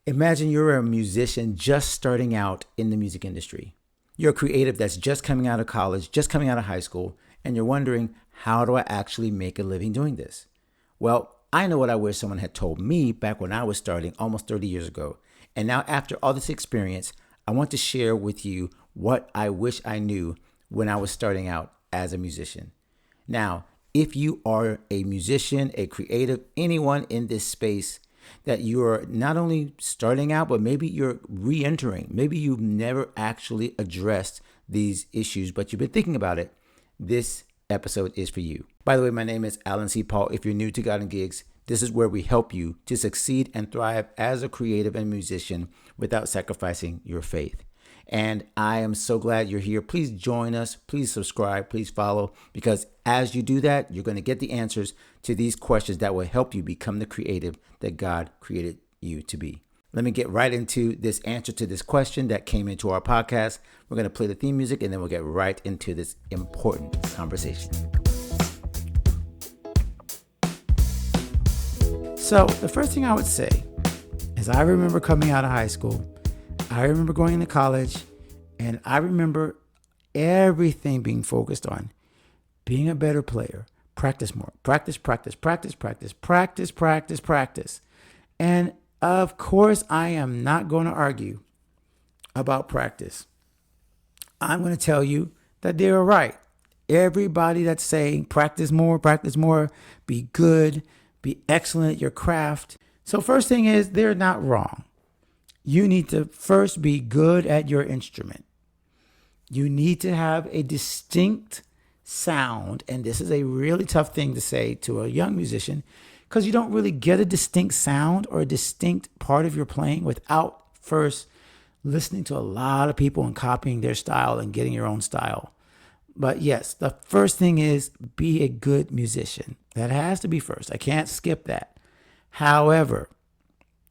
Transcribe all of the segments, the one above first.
Imagine you're a musician just starting out in the music industry. You're a creative that's just coming out of college, just coming out of high school, and you're wondering, how do I actually make a living doing this? Well, I know what I wish someone had told me back when I was starting almost 30 years ago. And now, after all this experience, I want to share with you what I wish I knew when I was starting out as a musician. Now, if you are a musician, a creative, anyone in this space, that you're not only starting out, but maybe you're re-entering. Maybe you've never actually addressed these issues, but you've been thinking about it. This episode is for you. By the way, my name is Alan C. Paul. If you're new to God and Gigs, this is where we help you to succeed and thrive as a creative and musician without sacrificing your faith. And I am so glad you're here. Please join us. Please subscribe. Please follow, because as you do that, you're going to get the answers to these questions that will help you become the creative that God created you to be. Let me get right into this answer to this question that came into our podcast. We're going to play the theme music, and then we'll get right into this important conversation. So the first thing I would say is I remember coming out of high school. I remember going into college, and I remember everything being focused on being a better player. Practice more. Practice. And of course, I am not going to argue about practice. I'm going to tell you that they're right. Everybody that's saying practice more, be good, be excellent at your craft. So first thing is, they're not wrong. You need to first be good at your instrument. You need to have a distinct sound. And this is a really tough thing to say to a young musician, because you don't really get a distinct sound or a distinct part of your playing without first listening to a lot of people and copying their style and getting your own style. But yes, the first thing is be a good musician. That has to be first. I can't skip that. However,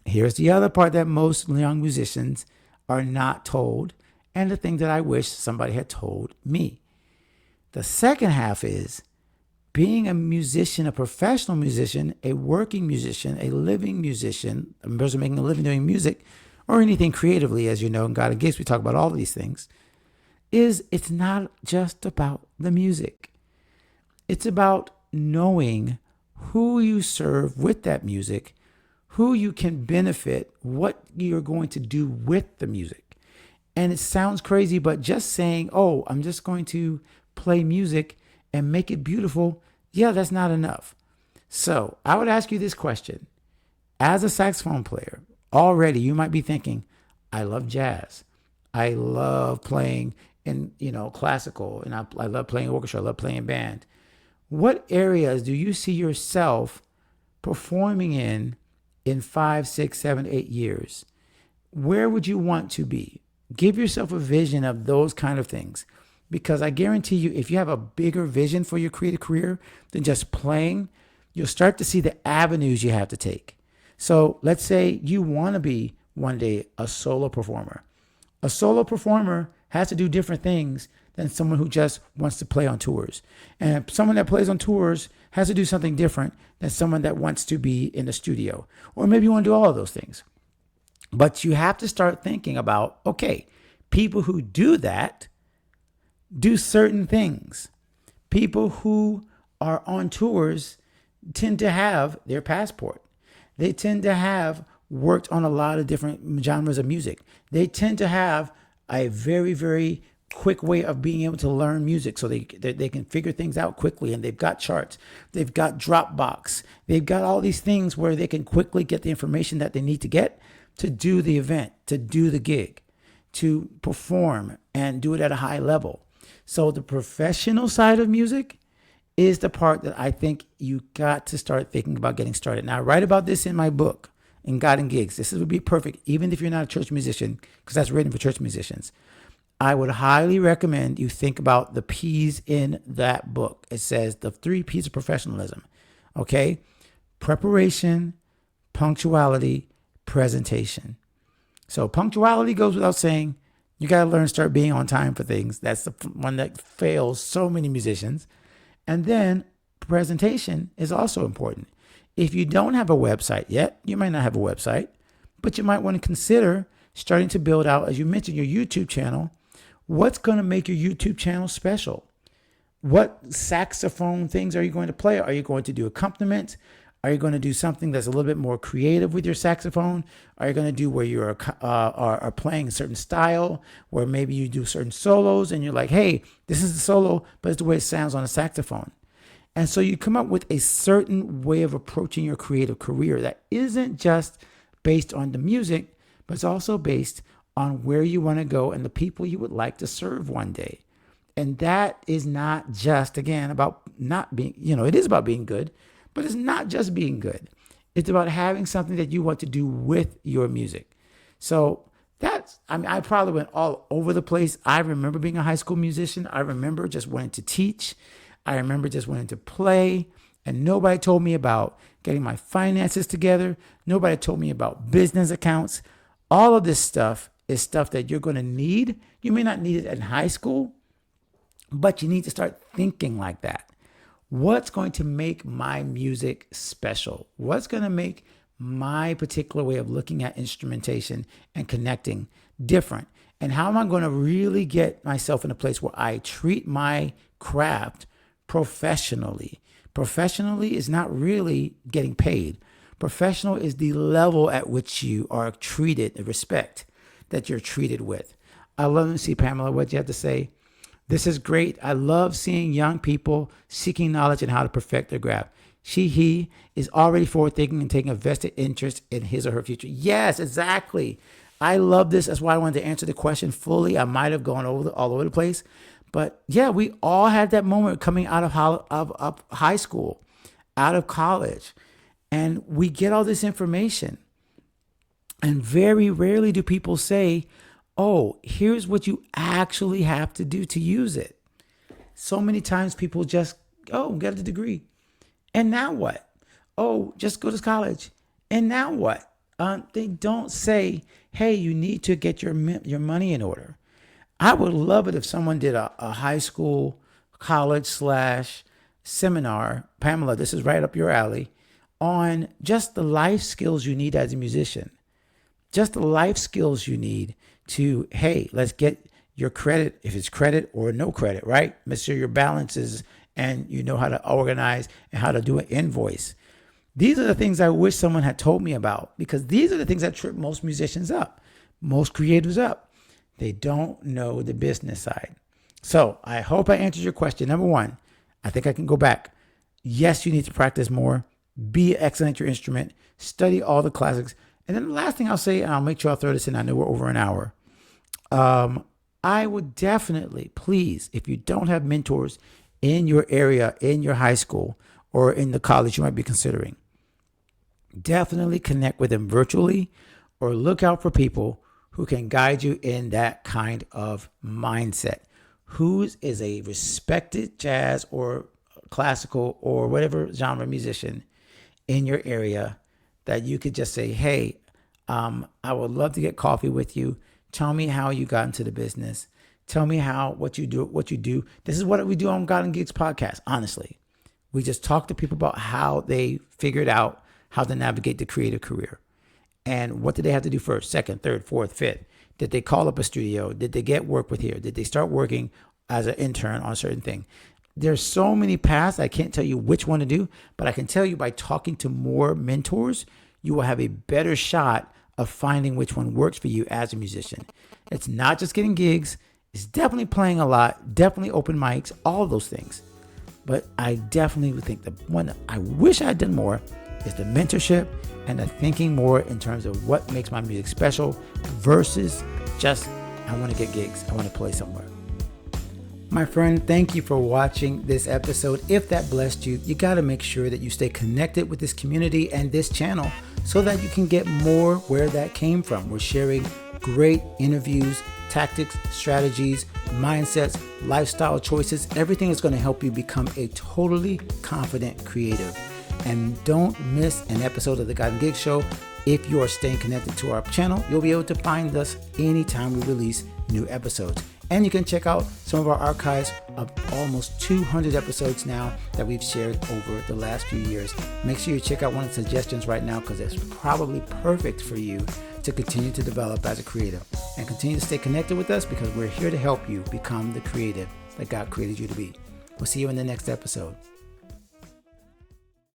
here's the other part that most young musicians are not told, and the thing that I wish somebody had told me. The second half is being a musician, a professional musician, a working musician, a living musician, a person making a living doing music, or anything creatively, as you know, in God and Gigs, we talk about all of these things, it's not just about the music. It's about knowing who you serve with that music, who you can benefit, what you're going to do with the music. And it sounds crazy, but just saying, oh, I'm just going to play music and make it beautiful, yeah, that's not enough. So I would ask you this question. As a saxophone player, already you might be thinking, I love jazz. I love playing in, classical, and I love playing orchestra. I love playing band. What areas do you see yourself performing in 5, 6, 7, 8 years? Where would you want to be? Give yourself a vision of those kind of things, because I guarantee you, if you have a bigger vision for your creative career than just playing, you'll start to see the avenues you have to take. So let's say you want to be one day a solo performer. A solo performer has to do different things than someone who just wants to play on tours. And someone that plays on tours has to do something different than someone that wants to be in the studio. Or maybe you want to do all of those things. But you have to start thinking about, okay, people who do that do certain things. People who are on tours tend to have their passport. They tend to have worked on a lot of different genres of music. They tend to have a very, very quick way of being able to learn music, so they can figure things out quickly, and they've got charts, they've got Dropbox, they've got all these things where they can quickly get the information that they need to get to do the event, to do the gig, to perform and do it at a high level. So the professional side of music is the part that I think you got to start thinking about getting started. Now, I write about this in my book, in God and Gigs. This would be perfect, even if you're not a church musician, because that's written for church musicians. I would highly recommend you think about the P's in that book. It says the 3 P's of professionalism. Okay? Preparation, punctuality, presentation. So punctuality goes without saying. You got to learn to start being on time for things. That's the one that fails so many musicians. And then presentation is also important. If you don't have a website yet, you might not have a website, But you might want to consider starting to build out, as you mentioned, your YouTube channel. What's going to make your YouTube channel special? What saxophone things are you going to play? Are you going to do accompaniment? Are you going to do something that's a little bit more creative with your saxophone? Are you going to do where you are playing a certain style, where maybe you do certain solos and you're like, hey, this is the solo, but it's the way it sounds on a saxophone. And so you come up with a certain way of approaching your creative career that isn't just based on the music, but it's also based on where you want to go and the people you would like to serve one day. And that is not just, again, about not being, it is about being good, but it's not just being good. It's about having something that you want to do with your music. So I probably went all over the place. I remember being a high school musician. I remember just wanting to teach. I remember just wanting to play. And nobody told me about getting my finances together. Nobody told me about business accounts. All of this stuff is stuff that you're going to need. You may not need it in high school, but you need to start thinking like that. What's going to make my music special? What's going to make my particular way of looking at instrumentation and connecting different? And how am I going to really get myself in a place where I treat my craft professionally? Professionally is not really getting paid. Professional is the level at which you are treated, the respect that you're treated with. I love to see, Pamela, what you have to say. This is great. I love seeing young people seeking knowledge and how to perfect their craft. He is already forward thinking and taking a vested interest in his or her future. Yes, exactly. I love this. That's why I wanted to answer the question fully. I might have gone all over the place. But yeah, we all had that moment coming out of high school, out of college. And we get all this information. And very rarely do people say, oh, here's what you actually have to do to use it. So many times people just, get a degree. And now what? Oh, just go to college. And now what? They don't say, hey, you need to get your money in order. I would love it if someone did a high school, college / seminar. Pamela, this is right up your alley, on just the life skills you need as a musician. Just the life skills you need to, hey, let's get your credit, if it's credit or no credit, right? Make sure your balances and you know how to organize and how to do an invoice. These are the things I wish someone had told me about, because these are the things that trip most musicians up, most creatives up. They don't know the business side. So I hope I answered your question. Number one, I think I can go back. Yes, you need to practice more. Be excellent at your instrument. Study all the classics. And then the last thing I'll say, and I'll make sure I'll throw this in. I know we're over an hour. I would definitely, please, if you don't have mentors in your area, in your high school, or in the college you might be considering, definitely connect with them virtually, or look out for people who can guide you in that kind of mindset. Who is a respected jazz or classical or whatever genre musician in your area that you could just say, hey, I would love to get coffee with you. Tell me how you got into the business. Tell me what you do. This is what we do on God and Gigs podcast. Honestly, we just talk to people about how they figured out how to navigate the creative career. And what did they have to do first, second, third, fourth, fifth? Did they call up a studio? Did they get work with here? Did they start working as an intern on a certain thing? There's so many paths. I can't tell you which one to do, but I can tell you by talking to more mentors, you will have a better shot of finding which one works for you as a musician. It's not just getting gigs. It's definitely playing a lot, definitely open mics, all of those things. But I definitely would think the one that I wish I had done more is the mentorship and the thinking more in terms of what makes my music special versus just, I want to get gigs. I want to play somewhere. My friend, thank you for watching this episode. If that blessed you, you got to make sure that you stay connected with this community and this channel so that you can get more where that came from. We're sharing great interviews, tactics, strategies, mindsets, lifestyle choices, everything is going to help you become a totally confident creative. And don't miss an episode of the God and Gig Show. If you are staying connected to our channel, you'll be able to find us anytime we release new episodes. And you can check out some of our archives of almost 200 episodes now that we've shared over the last few years. Make sure you check out one of the suggestions right now, because it's probably perfect for you to continue to develop as a creative. And continue to stay connected with us, because we're here to help you become the creative that God created you to be. We'll see you in the next episode.